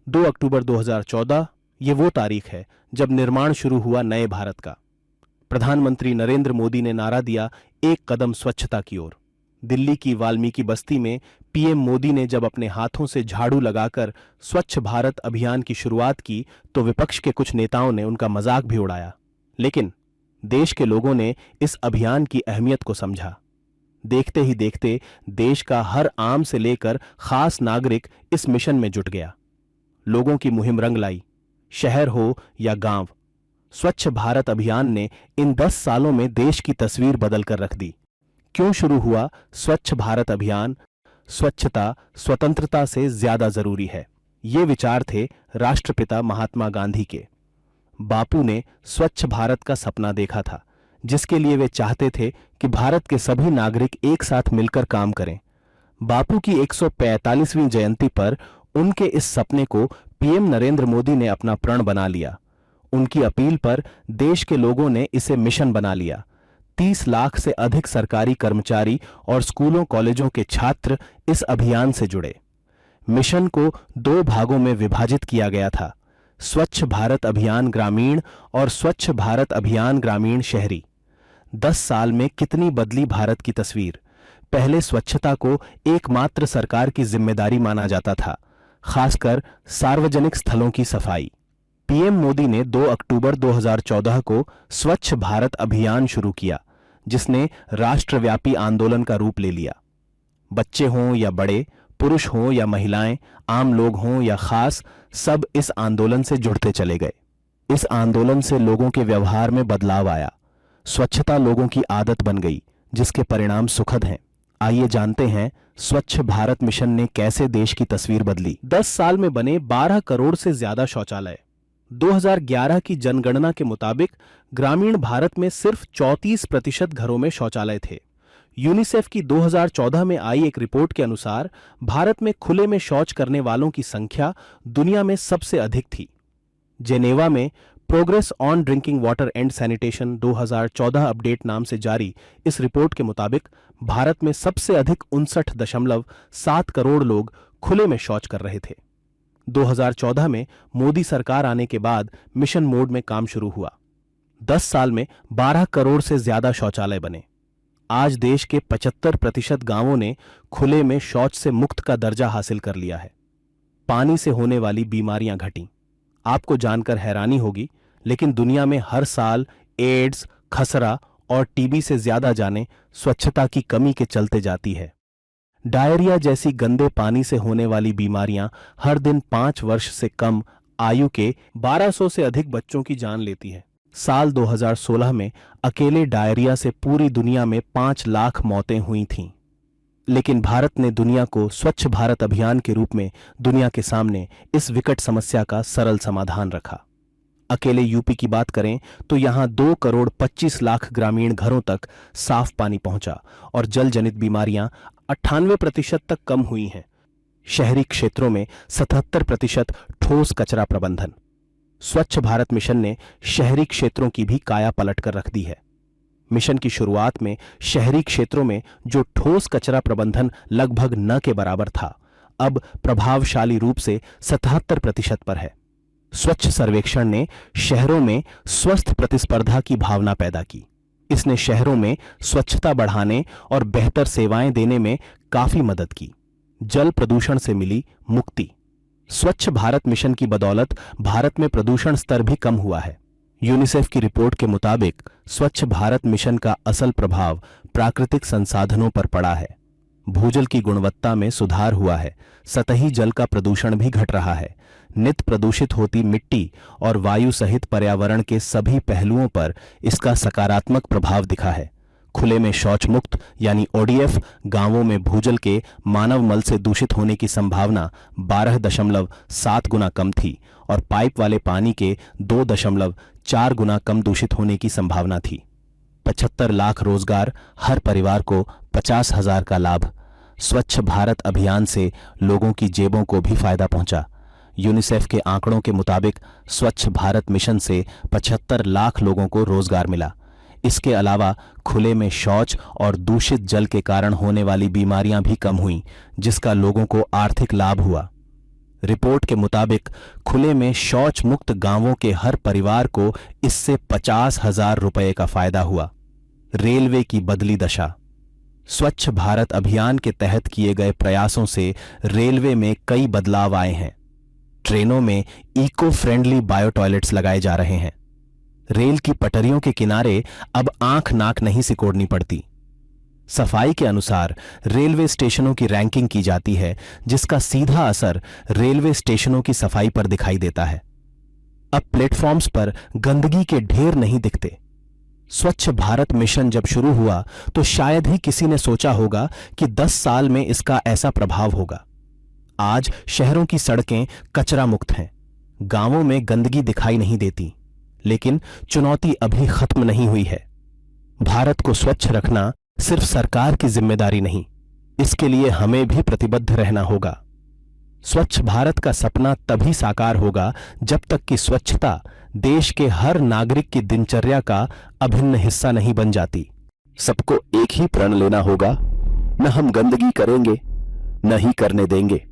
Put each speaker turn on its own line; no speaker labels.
2 अक्टूबर 2014 ये वो तारीख है जब निर्माण शुरू हुआ नए भारत का। प्रधानमंत्री नरेंद्र मोदी ने नारा दिया, एक कदम स्वच्छता की ओर। दिल्ली की वाल्मीकि बस्ती में पीएम मोदी ने जब अपने हाथों से झाड़ू लगाकर स्वच्छ भारत अभियान की शुरुआत की तो विपक्ष के कुछ नेताओं ने उनका मजाक भी उड़ाया। लेकिन देश के लोगों ने इस अभियान की अहमियत को समझा। देखते ही देखते देश का हर आम से लेकर खास नागरिक इस मिशन में जुट गया। लोगों की मुहिम रंग लाई। शहर हो या गांव, स्वच्छ भारत अभियान ने इन 10 सालों में देश की तस्वीर बदल कर रख दी। क्यों शुरू हुआ स्वच्छ भारत अभियान? स्वच्छता स्वतंत्रता से ज्यादा जरूरी है, ये विचार थे राष्ट्रपिता महात्मा गांधी के। बापू ने स्वच्छ भारत का सपना देखा था, जिसके लिए वे चाहते थे कि भारत के सभी नागरिक एक साथ मिलकर काम करें। बापू की 145वीं जयंती पर उनके इस सपने को पीएम नरेंद्र मोदी ने अपना प्रण बना लिया। उनकी अपील पर देश के लोगों ने इसे मिशन बना लिया। 30 लाख से अधिक सरकारी कर्मचारी और स्कूलों कॉलेजों के छात्र इस अभियान से जुड़े। मिशन को 2 भागों में विभाजित किया गया था, स्वच्छ भारत अभियान ग्रामीण और स्वच्छ भारत अभियान ग्रामीण शहरी। 10 साल में कितनी बदली भारत की तस्वीर। पहले स्वच्छता को एकमात्र सरकार की जिम्मेदारी माना जाता था, खासकर सार्वजनिक स्थलों की सफाई। पीएम मोदी ने 2 अक्टूबर 2014 को स्वच्छ भारत अभियान शुरू किया, जिसने राष्ट्रव्यापी आंदोलन का रूप ले लिया। बच्चे हों या बड़े, पुरुष हों या महिलाएं, आम लोग हों या खास, सब इस आंदोलन से जुड़ते चले गए। इस आंदोलन से लोगों के व्यवहार में बदलाव आया। स्वच्छता लोगों की आदत बन गई, जिसके परिणाम सुखद हैं। आइए जानते हैं स्वच्छ भारत मिशन ने कैसे देश की तस्वीर बदली। 10 साल में बने 12 करोड़ से ज्यादा शौचालय। 2011 की जनगणना के मुताबिक ग्रामीण भारत में सिर्फ 34% घरों में शौचालय थे। यूनिसेफ की 2014 में आई एक रिपोर्ट के अनुसार भारत में खुले में शौच करने वालों की संख्या दुनिया में सबसे अधिक थी। जेनेवा में progress on drinking water and sanitation 2014 update नाम से जारी इस रिपोर्ट के मुताबिक भारत में सबसे अधिक 59.7 करोड़ लोग खुले में शौच कर रहे थे। 2014 में मोदी सरकार आने के बाद मिशन मोड में काम शुरू हुआ। 10 साल में 12 करोड़ से ज्यादा शौचालय बने। आज देश के 75% गांवों ने खुले में शौच से मुक्त का दर्जा हासिल कर लिया है। पानी से होने वाली बीमारियां घटी। आपको जानकर हैरानी होगी, लेकिन दुनिया में हर साल एड्स, खसरा और टीबी से ज्यादा जानें स्वच्छता की कमी के चलते जाती है। डायरिया जैसी गंदे पानी से होने वाली बीमारियां हर दिन 5 वर्ष से कम आयु के 1200 से अधिक बच्चों की जान लेती है। साल 2016 में अकेले डायरिया से पूरी दुनिया में 5 लाख मौतें हुई थीं। लेकिन भारत ने दुनिया को स्वच्छ भारत अभियान के रूप में दुनिया के सामने इस विकट समस्या का सरल समाधान रखा। अकेले यूपी की बात करें तो यहां 2 करोड़ 25 लाख ग्रामीण घरों तक साफ पानी पहुंचा और जल जनित बीमारियां 98% तक कम हुई हैं। शहरी क्षेत्रों में 77% ठोस कचरा प्रबंधन। स्वच्छ भारत मिशन ने शहरी क्षेत्रों की भी काया पलट कर रख दी है। मिशन की शुरुआत में शहरी क्षेत्रों में जो ठोस कचरा प्रबंधन लगभग न के बराबर था, अब प्रभावशाली रूप से 77% पर है। स्वच्छ सर्वेक्षण ने शहरों में स्वस्थ प्रतिस्पर्धा की भावना पैदा की। इसने शहरों में स्वच्छता बढ़ाने और बेहतर सेवाएं देने में काफी मदद की। जल प्रदूषण से मिली मुक्ति। स्वच्छ भारत मिशन की बदौलत भारत में प्रदूषण स्तर भी कम हुआ है। यूनिसेफ की रिपोर्ट के मुताबिक स्वच्छ भारत मिशन का असल प्रभाव प्राकृतिक संसाधनों पर पड़ा है। भूजल की गुणवत्ता में सुधार हुआ है। सतही जल का प्रदूषण भी घट रहा है। नित प्रदूषित होती मिट्टी और वायु सहित पर्यावरण के सभी पहलुओं पर इसका सकारात्मक प्रभाव दिखा है। खुले में शौच मुक्त यानी ओडीएफ गांवों में भूजल के मानव मल से दूषित होने की संभावना 12.7 गुना कम थी और पाइप वाले पानी के 2.4 गुना कम दूषित होने की संभावना थी। 75 लाख रोजगार, हर परिवार को 50,000 का लाभ। स्वच्छ भारत अभियान से लोगों की जेबों को भी फायदा पहुंचा। यूनिसेफ के आंकड़ों के मुताबिक स्वच्छ भारत मिशन से 75 लाख लोगों को रोजगार मिला। इसके अलावा खुले में शौच और दूषित जल के कारण होने वाली बीमारियां भी कम हुईं, जिसका लोगों को आर्थिक लाभ हुआ। रिपोर्ट के मुताबिक खुले में शौच मुक्त गांवों के हर परिवार को इससे 50,000 रुपए का फायदा हुआ। रेलवे की बदली दशा। स्वच्छ भारत अभियान के तहत किए गए प्रयासों से रेलवे में कई बदलाव आए हैं। ट्रेनों में इको फ्रेंडली बायो टॉयलेट्स लगाए जा रहे हैं। रेल की पटरियों के किनारे अब आंख नाक नहीं सिकोड़नी पड़ती। सफाई के अनुसार रेलवे स्टेशनों की रैंकिंग की जाती है, जिसका सीधा असर रेलवे स्टेशनों की सफाई पर दिखाई देता है। अब प्लेटफॉर्म्स पर गंदगी के ढेर नहीं दिखते। स्वच्छ भारत मिशन जब शुरू हुआ तो शायद ही किसी ने सोचा होगा कि 10 साल में इसका ऐसा प्रभाव होगा। आज शहरों की सड़कें कचरा मुक्त हैं, गांवों में गंदगी दिखाई नहीं देती, लेकिन चुनौती अभी खत्म नहीं हुई है। भारत को स्वच्छ रखना सिर्फ सरकार की जिम्मेदारी नहीं, इसके लिए हमें भी प्रतिबद्ध रहना होगा। स्वच्छ भारत का सपना तभी साकार होगा जब तक कि स्वच्छता देश के हर नागरिक की दिनचर्या का अभिन्न हिस्सा नहीं बन जाती। सबको एक ही प्रण लेना होगा, न हम गंदगी करेंगे, न ही करने देंगे।